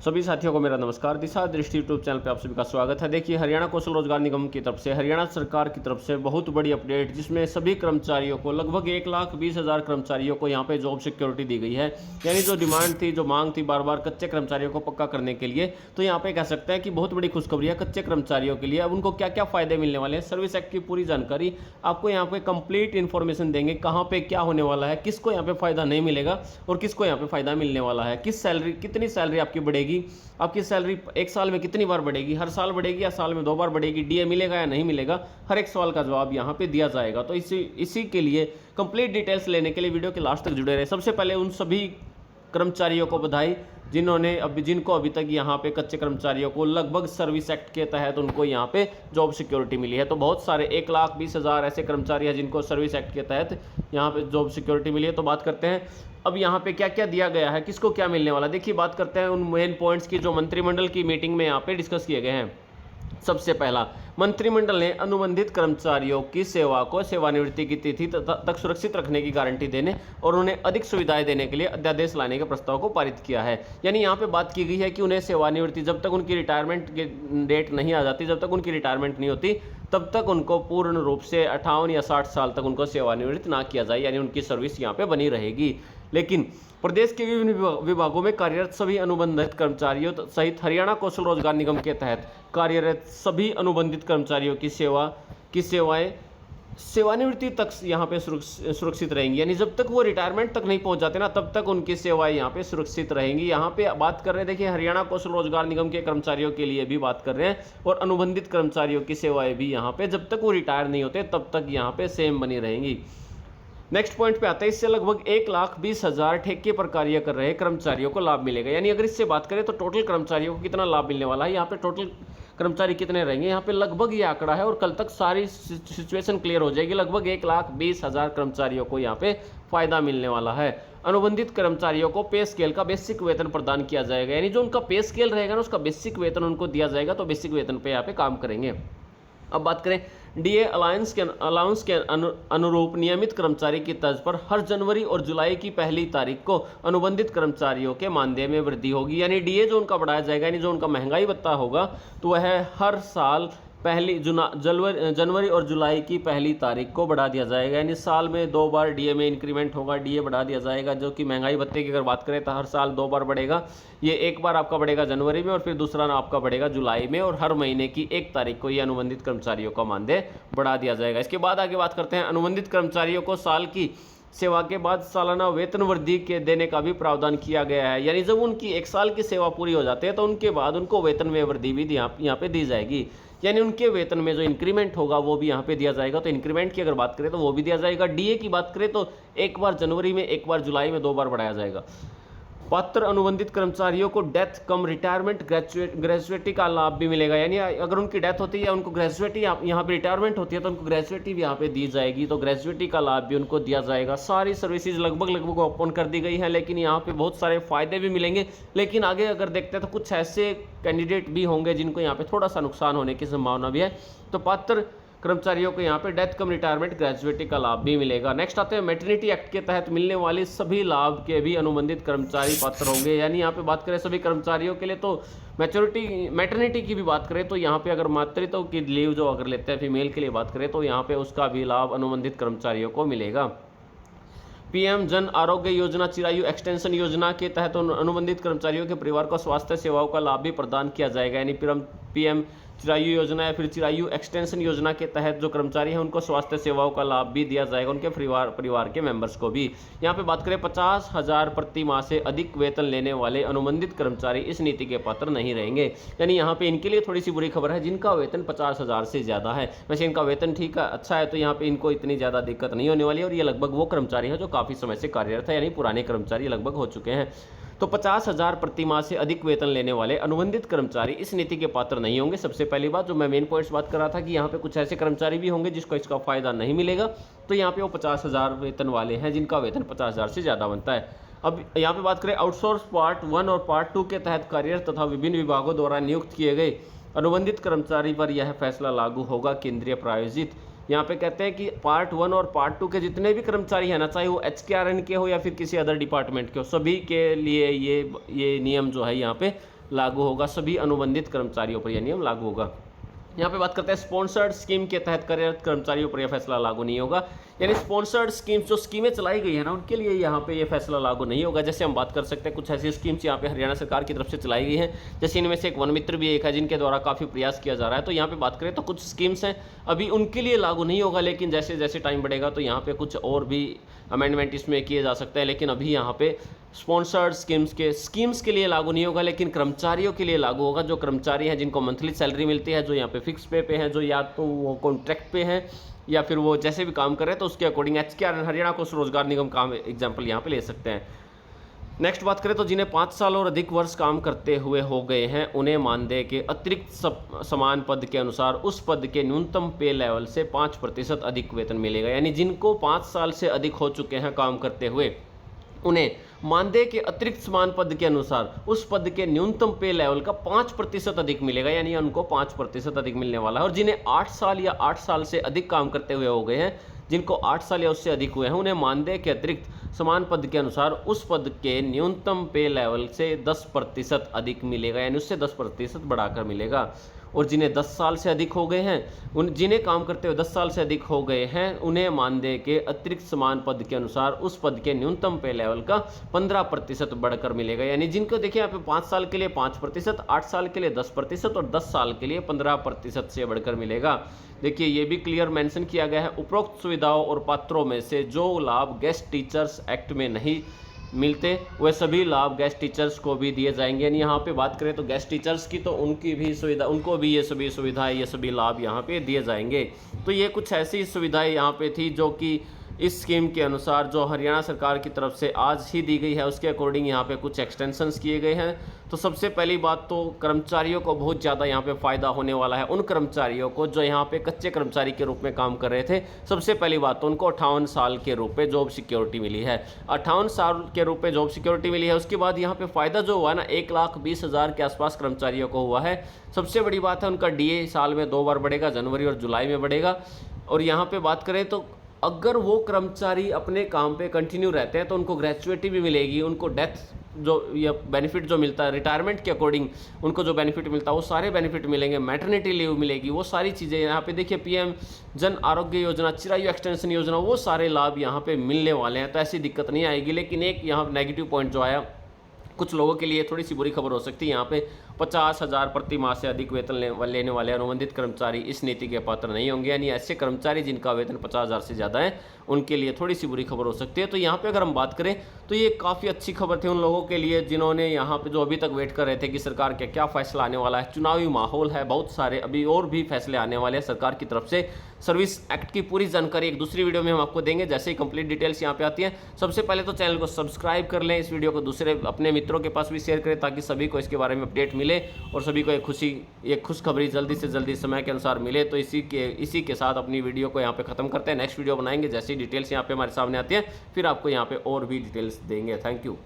सभी साथियों को मेरा नमस्कार। दिशा दृष्टि यूट्यूब चैनल पे आप सभी का स्वागत है। देखिए, हरियाणा कौशल रोजगार निगम की तरफ से, हरियाणा सरकार की तरफ से बहुत बड़ी अपडेट, जिसमें सभी कर्मचारियों को, लगभग 1,20,000 कर्मचारियों को यहाँ पे जॉब सिक्योरिटी दी गई है। यानी जो डिमांड थी, जो मांग थी बार बार कच्चे कर्मचारियों को पक्का करने के लिए, तो यहाँ पे कह सकते हैं कि बहुत बड़ी खुशखबरी है कच्चे कर्मचारियों के लिए। अब उनको क्या क्या फायदे मिलने वाले हैं, सर्विस एक्ट की पूरी जानकारी आपको यहाँ पे कंप्लीट इन्फॉर्मेशन देंगे। कहाँ पे क्या होने वाला है, किसको यहाँ पे फायदा नहीं मिलेगा और किसको यहाँ पे फायदा मिलने वाला है, किस सैलरी, कितनी सैलरी आपकी बढ़ेगी, आपकी सैलरी एक साल में कितनी बार बढ़ेगी, हर साल बढ़ेगी या साल में 2 बार बढ़ेगी, डीए मिलेगा या नहीं मिलेगा, हर एक सवाल का जवाब यहाँ पे दिया जाएगा। तो इसी के लिए कंप्लीट डिटेल्स लेने के लिए वीडियो के लास्ट तक जुड़े रहे। सबसे पहले उन सभी कर्मचारियों को बधाई जिनको अभी तक यहाँ पे कच्चे कर्मचारियों को लगभग सर्विस एक्ट के तहत उनको यहाँ पे जॉब सिक्योरिटी मिली है। तो बहुत सारे 1,20,000 ऐसे कर्मचारी हैं जिनको सर्विस एक्ट के तहत यहाँ पे जॉब सिक्योरिटी मिली है। तो बात करते हैं अब यहाँ पे क्या क्या दिया गया है, किसको क्या मिलने वाला। देखिए, बात करते हैं उन मेन पॉइंट्स की जो मंत्रिमंडल की मीटिंग में यहाँ पे डिस्कस किए गए हैं। सबसे पहला, मंत्रिमंडल ने अनुबंधित कर्मचारियों की सेवा को सेवानिवृत्ति की तिथि तक सुरक्षित रखने की गारंटी देने और उन्हें अधिक सुविधाएं देने के लिए अध्यादेश लाने के प्रस्ताव को पारित किया है। यानी यहाँ पे बात की गई है कि उन्हें सेवानिवृत्ति, जब तक उनकी रिटायरमेंट की डेट नहीं आ जाती, जब तक उनकी रिटायरमेंट नहीं होती, तब तक उनको पूर्ण रूप से 58 या 60 साल तक उनको सेवानिवृत्त ना किया जाए, यानी उनकी सर्विस यहाँ पे बनी रहेगी। लेकिन प्रदेश के विभिन्न विभागों में कार्यरत सभी अनुबंधित कर्मचारियों सहित हरियाणा कौशल रोजगार निगम के तहत कार्यरत सभी अनुबंधित कर्मचारियों की सेवाएं सेवानिवृत्ति तक यहाँ पे सुरक्षित रहेंगी। यानी जब तक वो रिटायरमेंट तक नहीं पहुंच जाते ना, तब तक उनकी सेवाएं यहाँ पे सुरक्षित रहेंगी। यहाँ पे बात कर रहे हैं, देखिए, हरियाणा कौशल रोजगार निगम के कर्मचारियों के लिए भी बात कर रहे हैं और अनुबंधित कर्मचारियों की सेवाएं भी यहाँ पे जब तक वो रिटायर नहीं होते तब तक यहाँ पे सेम बनी रहेंगी। नेक्स्ट पॉइंट पे आते हैं, इससे लगभग 1,20,000 ठेके पर कार्य कर रहे कर्मचारियों को लाभ मिलेगा। यानी अगर इससे बात करें तो टोटल कर्मचारियों को कितना लाभ मिलने वाला है, यहाँ पे टोटल कर्मचारी कितने रहेंगे, यहाँ पे लगभग ये आंकड़ा है और कल तक सारी सिचुएशन क्लियर हो जाएगी। लगभग 1,20,000 कर्मचारियों को यहाँ पे फायदा मिलने वाला है। अनुबंधित कर्मचारियों को पे स्केल का बेसिक वेतन प्रदान किया जाएगा। यानी जो उनका पे स्केल रहेगा ना, उसका बेसिक वेतन उनको दिया जाएगा, तो बेसिक वेतन पे यहाँ पे काम करेंगे। अब बात करें डीए अलाउंस के अनुरूप नियमित कर्मचारी की तर्ज पर हर जनवरी और जुलाई की पहली तारीख को अनुबंधित कर्मचारियों के मानदेय में वृद्धि होगी। यानी डीए जो उनका बढ़ाया जाएगा, यानी जो उनका महंगाई भत्ता होगा, तो वह हर साल जनवरी और जुलाई की पहली तारीख को बढ़ा दिया जाएगा। यानी साल में 2 बार डीए में इंक्रीमेंट होगा, डीए बढ़ा दिया जाएगा। जो कि महंगाई भत्ते की अगर बात करें तो हर साल 2 बार बढ़ेगा। ये एक बार आपका बढ़ेगा जनवरी में और फिर दूसरा आपका बढ़ेगा जुलाई में, और हर महीने की 1 तारीख को ये अनुबंधित कर्मचारियों का मानदेय बढ़ा दिया जाएगा। इसके बाद आगे बात करते हैं, अनुबंधित कर्मचारियों को साल की सेवा के बाद सालाना वेतन वृद्धि के देने का भी प्रावधान किया गया है। यानी जब उनकी 1 साल की सेवा पूरी हो जाती है तो उनके बाद उनको वेतन में वृद्धि भी यहाँ पे दी जाएगी। यानी उनके वेतन में जो इंक्रीमेंट होगा वो भी यहाँ पे दिया जाएगा। तो इंक्रीमेंट की अगर बात करें तो वो भी दिया जाएगा। डीए की बात करें तो 1 बार जनवरी में, 1 बार जुलाई में, 2 बार बढ़ाया जाएगा। पात्र अनुबंधित कर्मचारियों को डेथ कम रिटायरमेंट ग्रेजुएटी का लाभ भी मिलेगा। यानी अगर उनकी डेथ होती है या उनको ग्रेजुएटी यहाँ पे रिटायरमेंट होती है तो उनको ग्रेजुएटी भी यहाँ पे दी जाएगी। तो ग्रेजुएटी का लाभ भी उनको दिया जाएगा। सारी सर्विसेज लगभग ओपन कर दी गई है, लेकिन यहाँ पे बहुत सारे फायदे भी मिलेंगे। लेकिन आगे अगर देखते हैं तो कुछ ऐसे कैंडिडेट भी होंगे जिनको यहाँ पे थोड़ा सा नुकसान होने की संभावना भी है। तो पात्र कर्मचारियों को यहाँ पे डेथ कम रिटायरमेंट ग्रेजुएटी का लाभ भी मिलेगा। नेक्स्ट आते हैं, मैटरनिटी एक्ट के तहत मिलने वाली सभी लाभ के भी अनुबंधित कर्मचारी पात्र होंगे। यानी यहाँ पे बात करें सभी कर्मचारियों के लिए, तो मैटरनिटी की भी बात करें तो यहाँ पे अगर मातृत्व की लीव जो अगर लेते हैं फीमेल के लिए बात करें तो यहाँ पे उसका भी लाभ अनुबंधित कर्मचारियों को मिलेगा। पीएम जन आरोग्य योजना चिरायु एक्सटेंशन योजना के तहत अनुबंधित कर्मचारियों के परिवार को स्वास्थ्य सेवाओं का लाभ भी प्रदान किया जाएगा। यानी पीएम चिरायु योजना या फिर चिरायु एक्सटेंशन योजना के तहत जो कर्मचारी हैं उनको स्वास्थ्य सेवाओं का लाभ भी दिया जाएगा, उनके परिवार के मेंबर्स को भी। यहाँ पे बात करें 50,000 प्रति माह से अधिक वेतन लेने वाले अनुबंधित कर्मचारी इस नीति के पात्र नहीं रहेंगे। यानी यहाँ पे इनके लिए थोड़ी सी बुरी खबर है जिनका वेतन 50,000 से ज़्यादा है। वैसे इनका वेतन ठीक है, अच्छा है, तो यहाँ पे इनको इतनी ज़्यादा दिक्कत नहीं होने वाली। और ये लगभग वो कर्मचारी हैं जो काफ़ी समय से कार्यरत है, यानी पुराने कर्मचारी लगभग हो चुके हैं। तो 50,000 प्रति माह से अधिक वेतन लेने वाले अनुबंधित कर्मचारी इस नीति के पात्र नहीं होंगे। सबसे पहली बात जो मैं मेन पॉइंट्स बात कर रहा था कि यहाँ पे कुछ ऐसे कर्मचारी भी होंगे जिसको इसका फायदा नहीं मिलेगा। तो यहाँ पे वो 50,000 वेतन वाले हैं जिनका वेतन 50,000 से ज़्यादा बनता है। अब यहाँ पे बात करें आउटसोर्स पार्ट 1 और पार्ट 2 के तहत कार्यरत तथा विभिन्न विभागों द्वारा नियुक्त किए गए अनुबंधित कर्मचारी पर यह फैसला लागू होगा। केंद्रीय प्रायोजित यहाँ पे कहते हैं कि पार्ट 1 और पार्ट 2 के जितने भी कर्मचारी हैं ना, चाहे वो HKRN के हो या फिर किसी अदर डिपार्टमेंट के हो, सभी के लिए ये नियम जो है यहाँ पे लागू होगा, सभी अनुबंधित कर्मचारियों पर यह नियम लागू होगा। यहाँ पे बात करते हैं स्पॉन्सर्ड स्कीम के तहत कार्यरत कर्मचारियों पर यह फैसला लागू नहीं होगा। यानी स्पॉन्सर्ड स्कीम्स जो स्कीमें चलाई गई है ना, उनके लिए यहाँ पे ये फैसला लागू नहीं होगा। जैसे हम बात कर सकते हैं कुछ ऐसी स्कीम्स यहाँ पे हरियाणा सरकार की तरफ से चलाई गई हैं, जैसे इनमें से एक वन मित्र भी एक है जिनके द्वारा काफ़ी प्रयास किया जा रहा है। तो यहाँ पे बात करें तो कुछ स्कीम्स हैं अभी उनके लिए लागू नहीं होगा, लेकिन जैसे जैसे टाइम बढ़ेगा तो यहाँ पे कुछ और भी अमेंडमेंट इसमें किए जा सकते हैं। लेकिन अभी यहाँ पे स्पॉन्सर्ड स्कीम्स के लिए लागू नहीं होगा, लेकिन कर्मचारियों के लिए लागू होगा। जो कर्मचारी हैं जिनको मंथली सैलरी मिलती है, जो यहाँ पे फिक्स पे हैं, जो या तो वो कॉन्ट्रैक्ट पे हैं या फिर वो जैसे भी काम कर रहे हैं, तो उसके अकॉर्डिंग HKR हरियाणा कौशल रोजगार निगम का एग्जाम्पल यहाँ पे ले सकते हैं। नेक्स्ट बात करें तो जिन्हें 5 साल और अधिक वर्ष काम करते हुए हो गए हैं, उन्हें मानदेय के अतिरिक्त समान पद के अनुसार उस पद के न्यूनतम पे लेवल से 5% अधिक वेतन मिलेगा। यानी जिनको 5 साल से अधिक हो चुके हैं काम करते हुए, उन्हें मानदेय के अतिरिक्त समान पद के अनुसार उस पद के न्यूनतम पे लेवल का 5% अधिक मिलेगा। यानी उनको 5% अधिक मिलने वाला है। और जिन्हें 8 साल या 8 साल से अधिक काम करते हुए हो गए हैं, जिनको 8 साल या उससे अधिक हुए हैं, उन्हें मानदेय के अतिरिक्त समान पद के अनुसार उस पद के न्यूनतम पे लेवल से 10% अधिक मिलेगा। यानी उससे 10% बढ़ाकर मिलेगा। और जिन्हें 10 साल से अधिक हो गए हैं, जिन्हें काम करते हुए 10 साल से अधिक हो गए हैं, उन्हें मानदेय के अतिरिक्त समान पद के अनुसार उस पद के न्यूनतम पे लेवल का 15% बढ़कर मिलेगा। यानी जिनको देखिए यहाँ पे 5 साल के लिए 5%, 8 साल के लिए 10% और 10 साल के लिए 15% से बढ़कर मिलेगा। देखिए ये भी क्लियर मेंशन किया गया है, उपरोक्त सुविधाओं और पात्रों में से जो लाभ गेस्ट टीचर्स एक्ट में नहीं मिलते वह सभी लाभ गेस्ट टीचर्स को भी दिए जाएंगे। यानी यहाँ पे बात करें तो गेस्ट टीचर्स की तो उनकी भी सुविधा, उनको भी ये सभी सुविधाएं, ये सभी लाभ यहाँ पे दिए जाएंगे। तो ये कुछ ऐसी सुविधाएं यहाँ पे थी जो कि इस स्कीम के अनुसार जो हरियाणा सरकार की तरफ से आज ही दी गई है, उसके अकॉर्डिंग यहाँ पे कुछ एक्सटेंशंस किए गए हैं। तो सबसे पहली बात तो कर्मचारियों को बहुत ज़्यादा यहाँ पे फ़ायदा होने वाला है। उन कर्मचारियों को जो यहाँ पे कच्चे कर्मचारी के रूप में काम कर रहे थे, सबसे पहली बात तो उनको 58 साल के रूप में जॉब सिक्योरिटी मिली है। 58 साल के रूप में जॉब सिक्योरिटी मिली है। उसके बाद यहाँ पे फ़ायदा जो हुआ ना, 1,20,000 के आसपास कर्मचारियों को हुआ है। सबसे बड़ी बात है उनका DA साल में 2 बार बढ़ेगा, जनवरी और जुलाई में बढ़ेगा। और यहाँ पे बात करें तो अगर वो कर्मचारी अपने काम पे कंटिन्यू रहते हैं तो उनको ग्रेचुइटी भी मिलेगी, उनको डेथ जो या बेनिफिट जो मिलता है रिटायरमेंट के अकॉर्डिंग, उनको जो बेनिफिट मिलता है वो सारे बेनिफिट मिलेंगे, मैटरनिटी लीव मिलेगी, वो सारी चीज़ें यहाँ पे देखिए PM जन आरोग्य योजना, चिरायु एक्सटेंशन योजना, वो सारे लाभ यहाँ पे मिलने वाले हैं। तो ऐसी दिक्कत नहीं आएगी। लेकिन एक यहाँ नेगेटिव पॉइंट जो आया, कुछ लोगों के लिए थोड़ी सी बुरी खबर हो सकती है। यहाँ पे 50,000 प्रति माह से अधिक वेतन लेने वाले अनुबंधित कर्मचारी इस नीति के पात्र नहीं होंगे। यानी ऐसे कर्मचारी जिनका वेतन 50,000 से ज़्यादा है, उनके लिए थोड़ी सी बुरी खबर हो सकती है। तो यहाँ पे अगर हम बात करें तो ये काफ़ी अच्छी खबर थी उन लोगों के लिए जिन्होंने यहाँ पे जो अभी तक वेट कर रहे थे कि सरकार का क्या फैसला आने वाला है। चुनावी माहौल है, बहुत सारे अभी और भी फैसले आने वाले हैं सरकार की तरफ से। सर्विस एक्ट की पूरी जानकारी एक दूसरी वीडियो में हम आपको देंगे, जैसे ही कंप्लीट डिटेल्स यहाँ पे आती हैं। सबसे पहले तो चैनल को सब्सक्राइब कर लें, इस वीडियो को दूसरे अपने मित्रों के पास भी शेयर करें ताकि सभी को इसके बारे में अपडेट मिले और सभी को एक खुशखबरी जल्दी से जल्दी समय के अनुसार मिले। तो इसी के साथ अपनी वीडियो को यहाँ पे खत्म करते हैं। नेक्स्ट वीडियो बनाएंगे, जैसी डिटेल्स यहाँ पे हमारे सामने आती है फिर आपको यहाँ पे और भी डिटेल्स देंगे। Thank you.